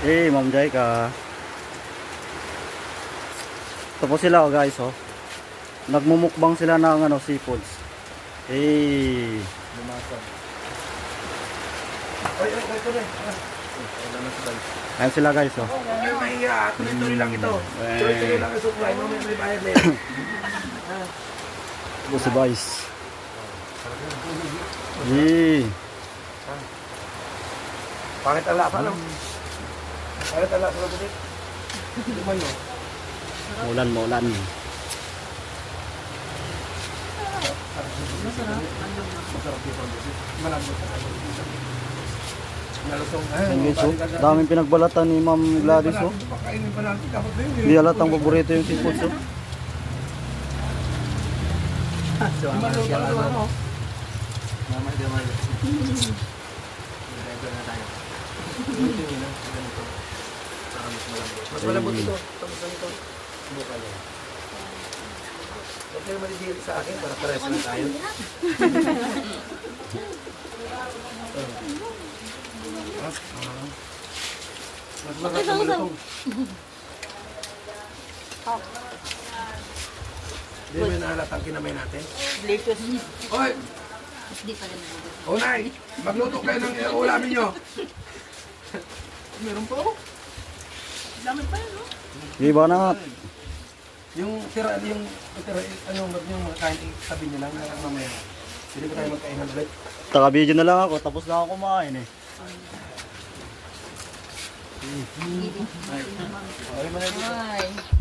Ma'am Jaika. Tapos sila guys nagmumukbang sila ng seafoods. Lumasan. Ayan sila guys Ay, mahiya. Tuloy-tuloy lang ito. Tuloy-tuloy lang ang supply. Mamaya may bayad na yan. Tapos si Vice. Bakit ang lasa lang? Bakit ang lasa lang ulit? Luman mo. Maulan. Masarap dito. Malambot. Nalusong. Ayan guys daming pinagbalatan ni Ma'am Gladys Pakainin pa natin. Dapat ba yun? Hindi halatang paborito yung seafoods Mas malambot ito. Tapos lang ito. Subukan niya. Huwag kayo malidiri sa akin para pares lang tayo. Mas masarap na malutong. Hindi mo nahalatang kinamay natin. Delicious. Oy! Hindi pa rin. Unay! Magluto kayo ng ulamin nyo. Meron po ako. Dami pa yun, no? Iba na Yung tira, yung kain sabi nyo lang na mamaya. Hindi ko tayo magkainan ulit. taka video na lang ako tapos na ako kumain Okay, Ay.